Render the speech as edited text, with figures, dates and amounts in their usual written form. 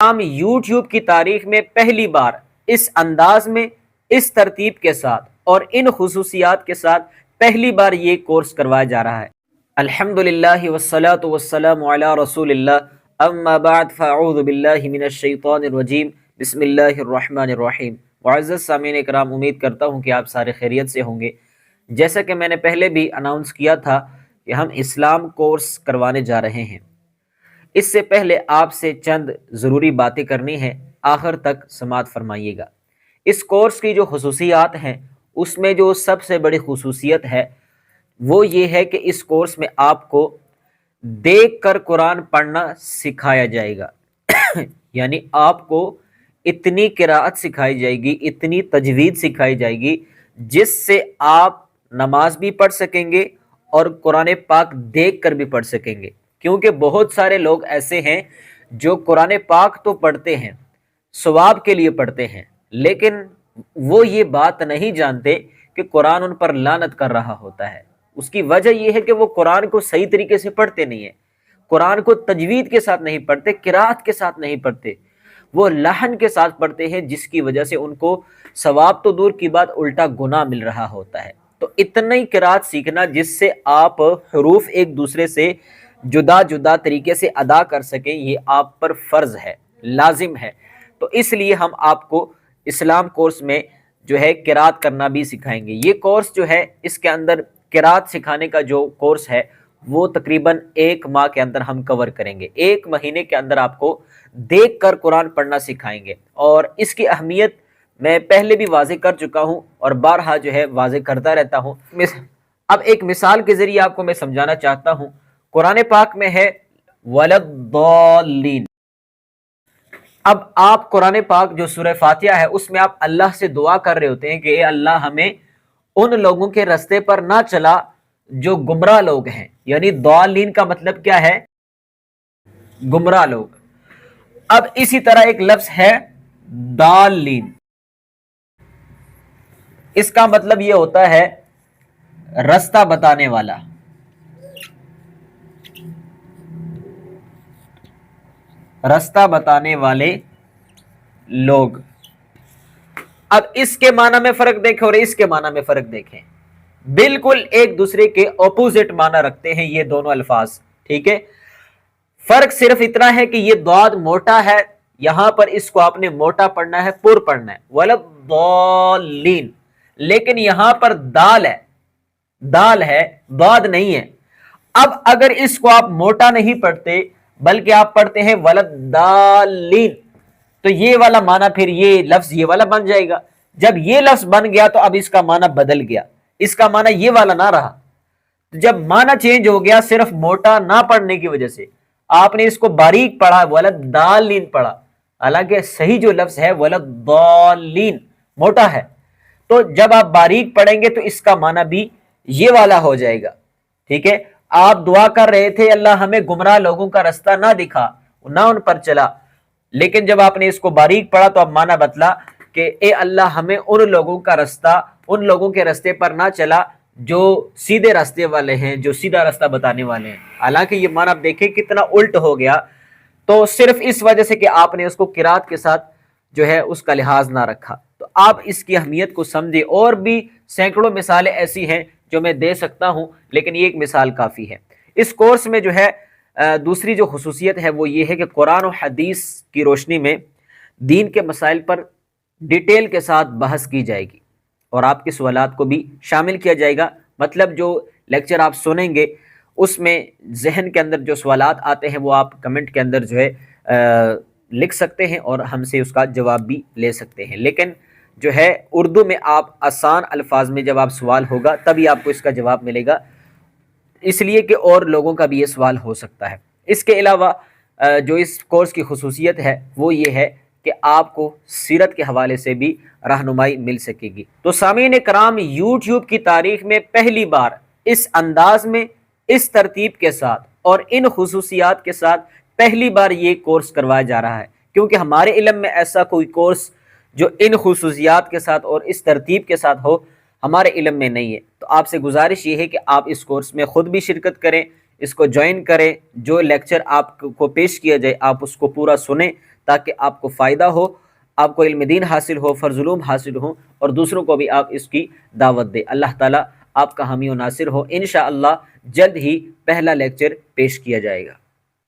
کرام یوٹیوب کی تاریخ میں پہلی بار اس انداز میں، اس ترتیب کے ساتھ اور ان خصوصیات کے ساتھ پہلی بار یہ کورس کروایا جا رہا ہے۔ الحمدللہ والصلاة والسلام علی رسول اللہ، اما بعد فاعوذ باللہ من الشیطان الرجیم، بسم اللہ الرحمن الرحیم۔ معزز سامعین اکرام، امید کرتا ہوں کہ آپ سارے خیریت سے ہوں گے۔ جیسا کہ میں نے پہلے بھی اناؤنس کیا تھا کہ ہم اسلام کورس کروانے جا رہے ہیں، اس سے پہلے آپ سے چند ضروری باتیں کرنی ہیں، آخر تک سماعت فرمائیے گا۔ اس کورس کی جو خصوصیات ہیں، اس میں جو سب سے بڑی خصوصیت ہے وہ یہ ہے کہ اس کورس میں آپ کو دیکھ کر قرآن پڑھنا سکھایا جائے گا یعنی آپ کو اتنی قراءت سکھائی جائے گی، اتنی تجوید سکھائی جائے گی جس سے آپ نماز بھی پڑھ سکیں گے اور قرآن پاک دیکھ کر بھی پڑھ سکیں گے۔ کیونکہ بہت سارے لوگ ایسے ہیں جو قرآن پاک تو پڑھتے ہیں، ثواب کے لیے پڑھتے ہیں، لیکن وہ یہ بات نہیں جانتے کہ قرآن ان پر لعنت کر رہا ہوتا ہے۔ اس کی وجہ یہ ہے کہ وہ قرآن کو صحیح طریقے سے پڑھتے نہیں ہیں، قرآن کو تجوید کے ساتھ نہیں پڑھتے، قرات کے ساتھ نہیں پڑھتے، وہ لحن کے ساتھ پڑھتے ہیں، جس کی وجہ سے ان کو ثواب تو دور کی بات الٹا گناہ مل رہا ہوتا ہے۔ تو اتنا ہی قرات سیکھنا جس سے آپ حروف ایک دوسرے سے جدا جدا طریقے سے ادا کر سکیں، یہ آپ پر فرض ہے، لازم ہے۔ تو اس لیے ہم آپ کو اسلام کورس میں جو ہے قرات کرنا بھی سکھائیں گے۔ یہ کورس جو ہے، اس کے اندر قرات سکھانے کا جو کورس ہے وہ تقریباً 1 ماہ کے اندر ہم کور کریں گے۔ 1 مہینے کے اندر آپ کو دیکھ کر قرآن پڑھنا سکھائیں گے، اور اس کی اہمیت میں پہلے بھی واضح کر چکا ہوں اور بارہا جو ہے واضح کرتا رہتا ہوں۔ اب ایک مثال کے ذریعے آپ کو میں سمجھانا چاہتا ہوں۔ قرآن پاک میں ہے وَلَضَّالِّينَ۔ اب آپ قرآن پاک جو سورہ فاتحہ ہے، اس میں آپ اللہ سے دعا کر رہے ہوتے ہیں کہ اے اللہ ہمیں ان لوگوں کے رستے پر نہ چلا جو گمراہ لوگ ہیں، یعنی ضالین کا مطلب کیا ہے؟ گمراہ لوگ۔ اب اسی طرح ایک لفظ ہے ضالین، اس کا مطلب یہ ہوتا ہے رستہ بتانے والا۔ رستہ بتانے والے لوگ۔ اب اس کے معنی میں فرق دیکھیں اور اس کے معنی میں فرق دیکھیں، بالکل ایک دوسرے کے اپوزٹ معنی رکھتے ہیں یہ دونوں الفاظ، ٹھیک ہے؟ فرق صرف اتنا ہے کہ یہ ضاد موٹا ہے، یہاں پر اس کو آپ نے موٹا پڑھنا ہے، پر پڑھنا ہے، وَلَضَّالِّينَ، لیکن یہاں پر دال ہے، دال ہے، ضاد نہیں ہے۔ اب اگر اس کو آپ موٹا نہیں پڑھتے بلکہ آپ پڑھتے ہیں وَلَضَّالِّينَ، تو یہ والا معنی پھر یہ لفظ یہ والا بن جائے گا۔ جب یہ لفظ بن گیا تو اب اس کا معنی بدل گیا، اس کا معنی یہ والا نہ رہا۔ جب معنی چینج ہو گیا صرف موٹا نہ پڑھنے کی وجہ سے، آپ نے اس کو باریک پڑھا، وَلَضَّالِّينَ پڑھا، حالانکہ صحیح جو لفظ ہے وَلَضَّالِّينَ موٹا ہے۔ تو جب آپ باریک پڑھیں گے تو اس کا معنی بھی یہ والا ہو جائے گا، ٹھیک ہے؟ آپ دعا کر رہے تھے اللہ ہمیں گمراہ لوگوں کا رستہ نہ دکھا، نہ ان پر چلا، لیکن جب آپ نے اس کو باریک پڑھا تو اب معنی بدلا کہ اے اللہ ہمیں ان لوگوں کا رستہ، ان لوگوں کے رستے پر نہ چلا جو سیدھے راستے والے ہیں، جو سیدھا راستہ بتانے والے ہیں۔ حالانکہ یہ معنی آپ دیکھیں کتنا الٹ ہو گیا، تو صرف اس وجہ سے کہ آپ نے اس کو قرات کے ساتھ جو ہے اس کا لحاظ نہ رکھا۔ تو آپ اس کی اہمیت کو سمجھے، اور بھی سینکڑوں مثالیں ایسی ہیں جو میں دے سکتا ہوں، لیکن یہ ایک مثال کافی ہے۔ اس کورس میں جو ہے دوسری جو خصوصیت ہے وہ یہ ہے کہ قرآن و حدیث کی روشنی میں دین کے مسائل پر ڈیٹیل کے ساتھ بحث کی جائے گی، اور آپ کے سوالات کو بھی شامل کیا جائے گا۔ مطلب جو لیکچر آپ سنیں گے اس میں ذہن کے اندر جو سوالات آتے ہیں وہ آپ کمنٹ کے اندر جو ہے لکھ سکتے ہیں اور ہم سے اس کا جواب بھی لے سکتے ہیں، لیکن جو ہے اردو میں آپ آسان الفاظ میں جب آپ سوال ہوگا تبھی آپ کو اس کا جواب ملے گا، اس لیے کہ اور لوگوں کا بھی یہ سوال ہو سکتا ہے۔ اس کے علاوہ جو اس کورس کی خصوصیت ہے وہ یہ ہے کہ آپ کو سیرت کے حوالے سے بھی رہنمائی مل سکے گی۔ تو سامعین کرام، یوٹیوب کی تاریخ میں پہلی بار اس انداز میں، اس ترتیب کے ساتھ اور ان خصوصیات کے ساتھ پہلی بار یہ کورس کروایا جا رہا ہے، کیونکہ ہمارے علم میں ایسا کوئی کورس جو ان خصوصیات کے ساتھ اور اس ترتیب کے ساتھ ہو ہمارے علم میں نہیں ہے۔ تو آپ سے گزارش یہ ہے کہ آپ اس کورس میں خود بھی شرکت کریں، اس کو جوائن کریں، جو لیکچر آپ کو پیش کیا جائے آپ اس کو پورا سنیں، تاکہ آپ کو فائدہ ہو، آپ کو علم دین حاصل ہو، فرض علوم حاصل ہو، اور دوسروں کو بھی آپ اس کی دعوت دیں۔ اللہ تعالیٰ آپ کا حامی و ناصر ہو۔ انشاءاللہ جلد ہی پہلا لیکچر پیش کیا جائے گا۔